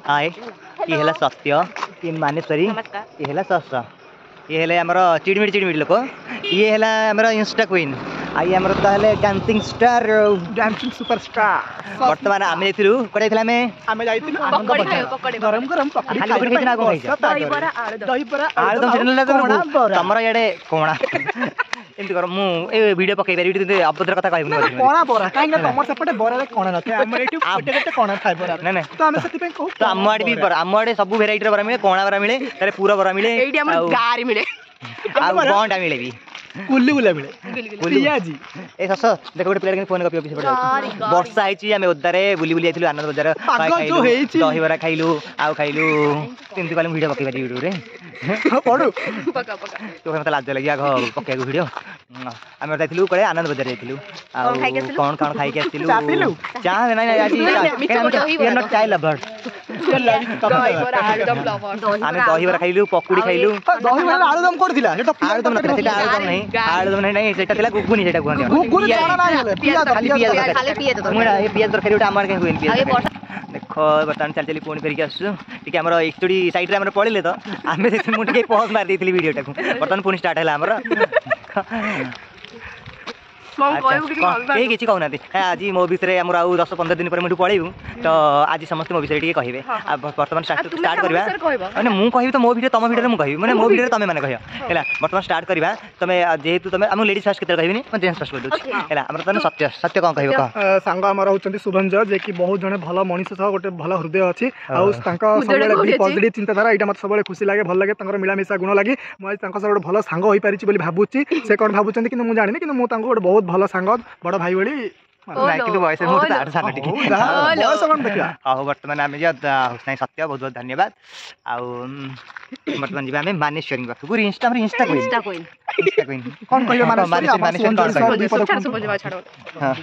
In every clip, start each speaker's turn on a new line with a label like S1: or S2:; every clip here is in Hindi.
S1: हाय ये है सत्य ये मानेश्वरी ये है सस ये है आमर चिड़मिड़ लोक ये है आमर इंस्टा क्वीन आई आमर ताले डांसिंग स्टार
S2: डांसिंग सुपरस्टार
S1: वर्तमान आम जाइलु कोडे थिला में
S2: आमे जाइतिलु आनंद बजार गरम गरम पकड़ी
S1: खाली पकड़ी खाइना को खाइछ
S2: दही बरा
S1: आलुदम चैनल तमरा याडे कोणा एमती कर मु ए वीडियो पकई पारि वीडियो अभद्र कथा कहबो
S2: कोणा बरा काहे ना तमर सेपटे बरा रे कोणा नथे हमर एटु पेटे कोणा थाय बरा
S1: नै नै
S2: तो हम सती पे कहू
S1: तो आम आडे भी बरा आम आडे सब वेराइटी बरा मिले कोणा बरा मिले तारे पूरा बरा मिले
S3: एडी हमर गारी मिले
S1: आ बॉन्डा मिले भी
S2: कुल्ली गुला मिले पियाजी
S1: ए सस देखो गोटे प्लेट फोन कपी ऑफिस पड़ वर्षा आइची आमे उद्दारे बुली बुली आइथिलु आनंद बजार
S2: जो हेची
S1: दही बरा खाइलु आउ खाइलु तिमती कहले वीडियो पकई पारि वीडियो रे
S2: पडु
S3: पका
S1: तो मत लाज लगिया घ पकई वीडियो आमे जाइथिलु कोले आनंद बजार जाइथिलु आ कोन कोन खाइ के आथिलु चाह नै नै आज ये नॉट चाय लवर
S3: दही बरा आलुदम लवर
S1: आमे दही बरा खाइलु पकुड़ी खाइलु
S2: दही बरा आलुदम कोड दिला सेटा
S1: आलुदम नथिला आलुदम नै आलुदम नै सेटा थिला गुगुनी सेटा कुहନ୍ତି
S2: गुगुनी कोना ना हेले पियाज
S3: खाली पियाज तो
S1: मुडा ए पियाज तरकारी उटा आमार के कोइन पियाज देखो बर्तमान चल चली फोन फेरिक आसु टिके हमर एकचोडी साइड रे हमर पळिले तो आमे मु टिके पॉज मार देथिली वीडियो टाकू बर्तमान पुनी स्टार्ट हैला हमर
S3: मम कहू कि
S1: किछि कहू नाती आज मो विषय हमर आउ 10-15 दिन पर मुठु पळेबु तो आज समस्त मो विषय टिके कहिबे आ वर्तमान स्टार्ट करबा माने मु कहिबे तो मो वीडियो तम वीडियो मु कहिबे माने मो वीडियो तमे माने कहियो हैला वर्तमान स्टार्ट करबा तमे जेहेतु तमे हम लेडीज फर्स्ट केते कहिबिनी मैं जेंट्स फर्स्ट कर दोछि हैला हमर तने सत्य सत्य कोन कहिबो क
S2: सांग हमर होचंती शुभंज जे कि बहुत जने भलो मनीष छ गोटे भलो हृदय अछि आ तांका सबले पॉजिटिव चिंताधारा एटा मत सबले खुशी लागे भल लागे तांकर मिला मिसा गुण लागे मय तांका सब भलो सांग होई पारिछि बोली भाबुछि से कोन भाबुचंती कि मु जानिनी कि मु तांको गोटे बहुत भलो सांग बड़ भाई बड़ी
S1: नाही कि वॉइस मो तो आठ साल टिके
S2: बॉयस कोन देखिया
S1: आ वर्तमान आमे जे हुसनाई सत्य बहुत बहुत धन्यवाद आ वर्तमान जीवा में मानेश्वरी बापू पूरी इंस्टा क्वीन
S2: कोन कहियो मानेश्वरी
S3: सुपंज छाड़ो
S1: हां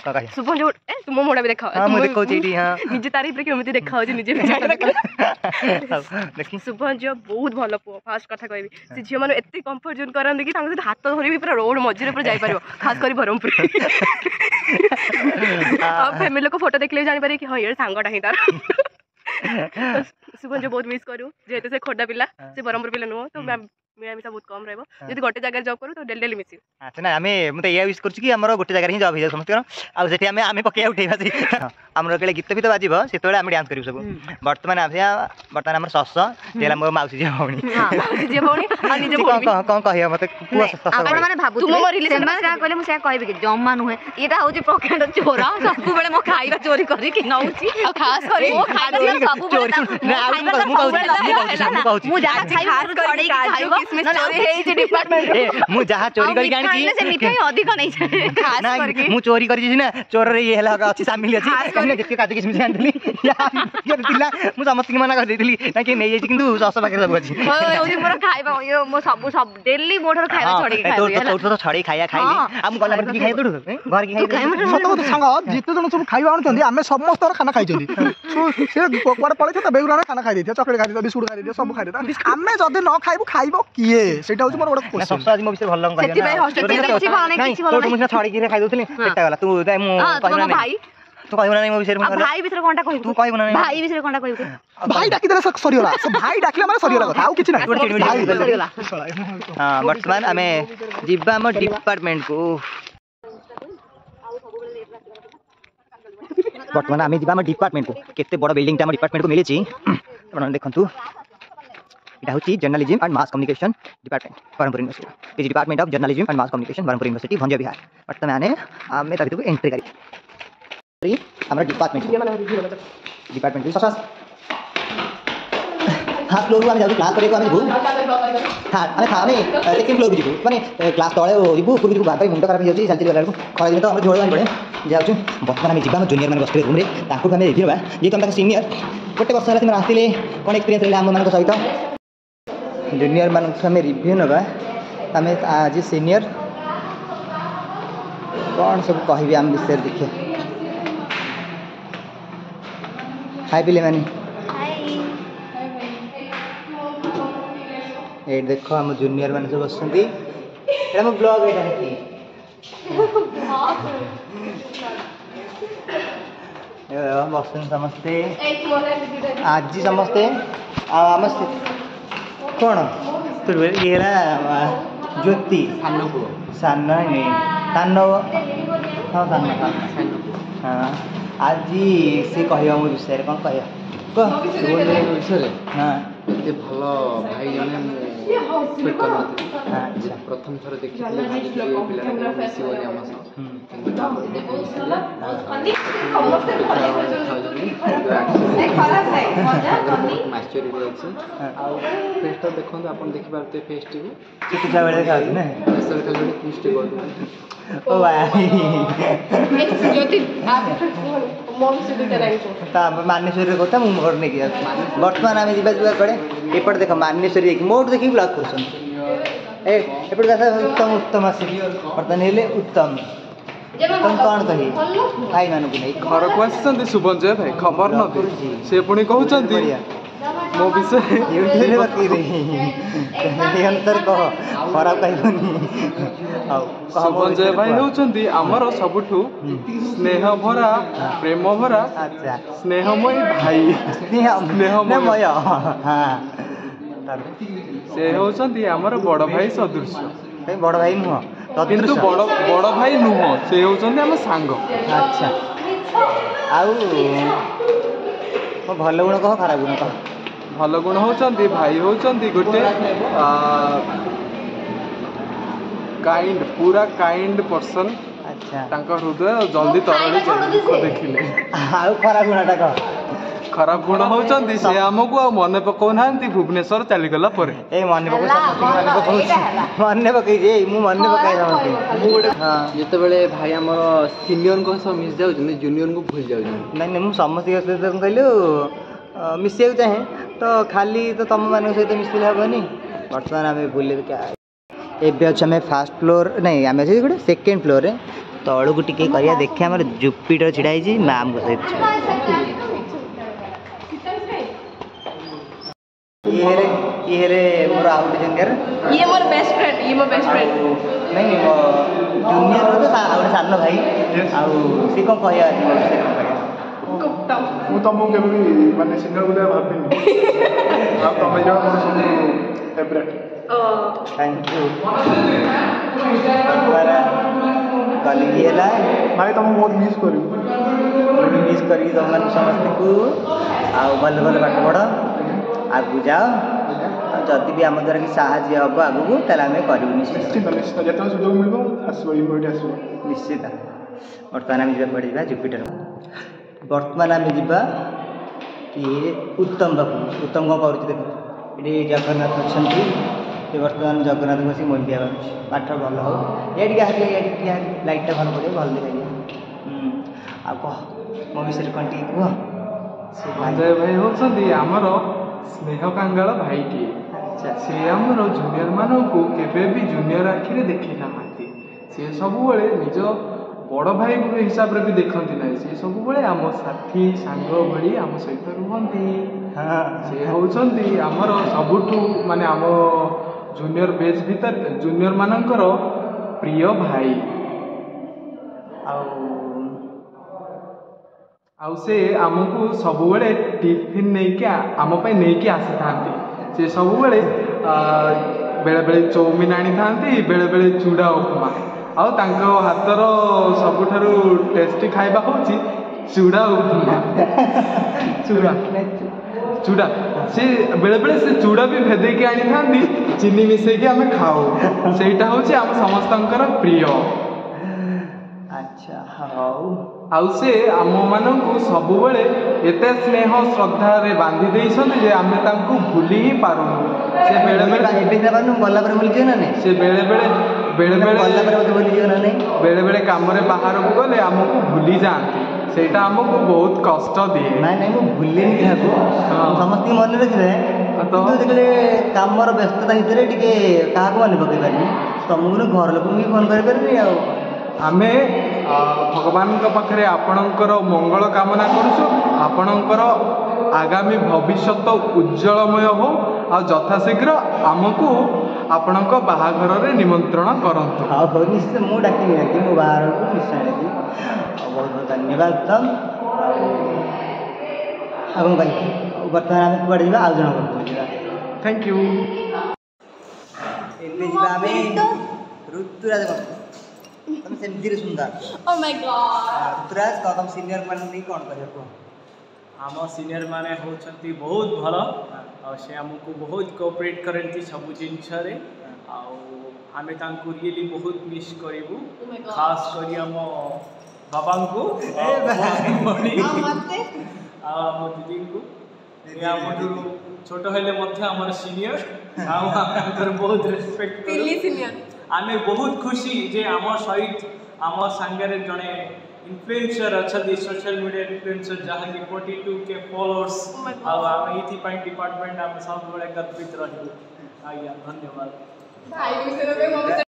S1: का कहियो
S3: सुपंज ए तुम मोडा भी देखा
S1: हां मु देखौ जेडी हां
S3: निजे तारीफ रे केमिति देखाउ जे निजे देखि सुपंज बहुत भलो फास्ट कथा कहबी से झियो माने एते कंफर्ट जोन करन कि तांग हाथ धरि भी पूरा रोड मझिरे पर जाई परिबो खास करी बरमपुर अब फैमिली को फोटो देखले जानि पारे कि हां ये सांगटा ही तार सुपंज बहुत मिस करू जेते से खोडा पिला से बरमपुर पिला नो तो मिलामिशा बहुत कम रहबो यदि गोटे जगह जॉब करू तो डेली मिस
S1: अच्छा ना हमें मते या विश करछि कि हमरो गोटे जगह ही जॉब हे समस्त आ सेठी हमें पके उठेबा छी हमरो केले गीत भी तो बाजिबो सेतोले हम डांस करियो सब वर्तमान हमर सस तेला मो माउसी जे भौणी
S3: माउसी जे भौणी आ निजे भौणी
S1: कोन कहियो मते पुआ सस
S4: आपण माने भाबु तुम मोर रिलेशन में का कहले मु से कहबे कि जम्मा नुहे एटा होची प्रकांड चोरा सब बेले मो खाइबा चोरी करी कि नउची आ खास करी मो खाइबा सब बेले
S1: मु कहू
S4: मु जा खाइबा चोरी खाइबो चोरी हे जे डिपार्टमेंट
S1: मु जहा चोरी करी गाणी
S4: से मिठाई अधिक नहीं खास करके
S1: मु चोरी करी छी ना चोर रे ये हला अछि शामिल अछि कने के काजू किसमिस जानतली यार दिला मु समस्त मना कर देतली ना कि नै किंतु सस पाके सब अछि
S4: ओइ मोर खाइबा यो मो सब डेली मोठर खाइबा छोड़ी खाइबा
S1: तो छड़ी खाया खाइली हम गला पर की खाइ दडु घर की खाइ
S2: सत तो संग जिते जन सब खाइबा आनछंती आमे समस्त खाना खाइछंती से कोड पळे छ त बेगुरा खाना खाइ देथिया चॉकलेट खाइ देथिया बिस्कुट खाइ देथिया सब खाइ देथिया आमे जदि न खाइबो खाइबो किए सेटा होछ मोर बड क्वेश्चन
S1: सस आज मो विषय भल लंग
S4: सेति भाई हॉस्टल किछि भल नै किछि भल
S1: तो मुझे छड़ी की खाइ दोथली पेटा गला तू मु कहना
S4: भाई
S1: तू कहबो ना मो विषय
S4: भाई विषय कोनटा कहबो
S1: तू कहबो ना
S4: भाई विषय कोनटा कहबो
S2: भाई डाकी देला सरियोला से भाई डाकले माने सरियोला कथा आउ किछि नै
S4: भाई सरियोला
S1: हां वर्तमान हमें जिब्बा हम डिपार्टमेंट को वर्तमान आम जा डिपार्टमेंट को केते बड़ बिल्डिंग हम डिपार्टमेंट को मिली आप देखु इटा हूँ journalism and mass communication department Brahmapur university department of journalism and mass communication Brahmapur university Bhanja Bihar वर्तमान आम भितर एंट्री करी हमारा डिपार्टमेंट हाँ फ्लोर को जाऊँ क्लास करें हाँ आम था सेकेंड फ्लोर को जीवु मैंने क्लास तले जीवु पूर्व बाहर मुंड खराब हो चलती गला खरा दिन तो आम झोल पड़े जाऊँ बर्तमान आम जा जूनियर मैंने बसते रूम आम रिव्यू ना जी तुम सीनियर गोटे वर्ष है आसते कौन एक्सपीरियंस रहा आम मान सहित जूनियर मान रिव्यू ना आम आज सीनियर कौन सब कह आम विषय देखिए हाय पिले मानी ये देखो हम जूनियर मान सब बसुंती एटा हम ब्लॉग एटा देखी बसन समस्ते आज समस्ते आम कौन ये ज्योति सान नहीं सान हाँ सान हाँ आज सी कह मो विषय कौन कह
S5: विषय
S1: हाँ
S5: ये भल भाई जने प्रथम थर देखी मिसिबनी आम मैच्योरिटी अच्छी फेस्ट देखो आप देखिए फेस्ट टी
S1: छोट छुआ बेले देखा ना
S5: पुष्टि कर
S1: ओ भाई मानेश्वरी कथा मुझे घर नहीं बर्तमान आम जा कड़े एपट देख मानेश्वरी मोट देखिए ब्लॉग कर उत्तम उत्तम आस बर्तमान हेले उत्तम उत्तम कौन कही भाई मानक नहीं
S5: घर को आसी शुभंजय भाई खबर न से पुणी कहते मो विषय
S1: अंतर कह खराब कहनी
S5: शुभंजय भाई होउछंती हमर सबुठु स्नेह भरा प्रेम भरा
S1: अच्छा
S5: स्नेहमय भाई
S1: स्नेहमय हाँ
S5: से होउछंती हमर बड़ भाई सदृश
S1: बड़ भाई नुह
S5: किंतु बड़ भाई नुह से होउछंती हम सांग
S1: अच्छा आउ भल गुण कह खराब गुण कह
S5: भल गुण होउछंती भाई होउछंती गोटे काइंड पूरा काइंड पर्सन
S1: अच्छा
S5: तांका हृदय जल्दी तरली जाए दुख देखिले
S1: आउ खराब गुणटा कह
S5: खराब गुण होउछंती से हमको आ मने पकाउ नांती भुवनेश्वर चली गला परे
S1: ए मने पकाउ मने पकाई जे मु मने पकाई समझी हां
S5: जते बेले भाई हमर सीनियर को सब मिस जाउ जूनियर को भूल जाउ
S1: नहीं नहीं मु समस्त के सहित कहलु मिसिया चाहे तो खाली तो तुम मान सहित मिसिले हेनी बर्तमान आम बुले क्या एबे अच्छे आम फास्ट फ्लोर नहीं आम अच्छे गोटे सेकेंड फ्लोर रे तलू को टिके करिया देखिए आम जुपिटर छिड़ा है मैम को सहित ये रे मोर आउट जूनियर
S3: ये मोर बेस्ट फ्रेंड
S1: नहीं जूनियर तो आउट सान भाई आउ सी कौन कहया
S2: ମୁଁ ତମକୁ କେବେ ବି ମାନେ ସିନିୟର ବୋଲି ଭାବିନି ଆଉ ତମେ ଜଣ ମୋର ସବୁ ଫେଭରେଟ୍
S1: थैंक यू कल है
S2: भाई तुमको बहुत मिस करी
S1: तुम समस्त को आउ भल भल पाठ पढ़ आगू जाओ जदि भी आम द्वारा कि साहय हम आगू ताल आम करूँ
S2: निश्चित निश्चित जो सुजोग मिल आसो
S1: निश्चित बर्तमान आम जा जुपिटर बर्तमान आम जा कि उत्तम बाबू उत्तम कौन कर देख ये जगन्नाथ अच्छा बर्तमान जगन्नाथ बस मन दिया पाठ भल हो ये लाइटा भल पड़े भल देखा आ कह मो विषय कौन टी कह
S5: संजय भाई होती आमर स्नेह कांगाल भाईटी सी आमर जूनियर मानक केवे भी जूनियर आखिरे देखी ना सी सब निज बड़ भाई हिसाब से भी देखती ना सी सब आम साथी सांग भाई आम सहित रुहती सी होती आमर सबुठू माने आम जूनियर बेच भीतर जूनियर मानकर प्रिय भाई आउ से आमको सबुबले टिफिन नहीं आम नहीं आसी था से सबुबले बेले बेले चौमिन आनी था बेले बेले चूड़ा उपमा आउ तांको हाथर सबुठारु टेस्टी खाइबा होची चूड़ा उपमा चूड़ा चूड़ा से बेले बेले से चूड़ा भी भेदे के आनी था चीनी मिसे के आम खाओ सेटा होची आम समस्तंकर प्रिय
S1: अच्छा हाउ
S5: आउ से आम मानू सबुबले एते स्नेह श्रद्धा रे बांधी देइछन जे आमे तांको भूली ही पारुनु से बेले बेले
S1: एबे पारुनु गल्ला पर भूली जे ना नहीं
S5: से बेले बेले
S1: गल्ला पर मते भूली जे ना नहीं
S5: बेले बेले काम रे बाहर को गले हमको भूली जाती सेटा हमको बहुत कष्ट दिए
S1: नहीं नहीं मु भूले नहीं काको समस्त मन रखिले तो देखले काम रो व्यस्तता भितर टिके काहा को मन पकई पानी तुमको घर लोक भी फोन कर परनी आ
S5: आमे भगवान पाखे आपणकर मंगल कामना करुचु आपणकर आगामी भविष्य उज्जवलमय हो आ यथाशीघ्र आमको आपणक बाहाघर रे निमंत्रण करंतु
S1: हाँ हो निश्चय मु डाकी मो बाहर को निश्चय बहुत बहुत धन्यवाद तुम ଆପଣଙ୍କ ପାଇଁ ବର୍ତ୍ତମାନ ଆମେ କୁଆଡ଼େ ଯିବା ଆଉ ଜଣଙ୍କ ଘରକୁ ଯିବା
S5: थैंक यू
S1: ଏବେ ଯିବା ଆମେ ଋତୁରାଜ ତମେ ସେମିତିରେ ସୁନ୍ଦର
S3: ଓ ମାଇ ଗଡ୍
S1: ଋତୁରାଜ ତମ ସିନିୟର ମାନେ ନେଇ କ'ଣ କରିବ କୁହ
S6: आम सिनियर माने होचंती बहुत भल और से हमको बहुत कोऑपरेट करती सब जिनस आमे तांको रियली बहुत मिस करिवु खास करी हम बाबा को आम दीदी को छोट हेले मध्य हमर सीनियर बहुत रेस्पेक्ट
S3: सीनियर
S6: आमे बहुत खुशी जे आम सहित आम सांगे जड़े इन्फ्लुएंसर अच्छा सोशल मीडिया इन्फ्लुएंसर जहाँ कि 42K फॉलोअर्स आम ये डिपार्टमेंट आम सब गर्वित रही आज्ञा धन्यवाद।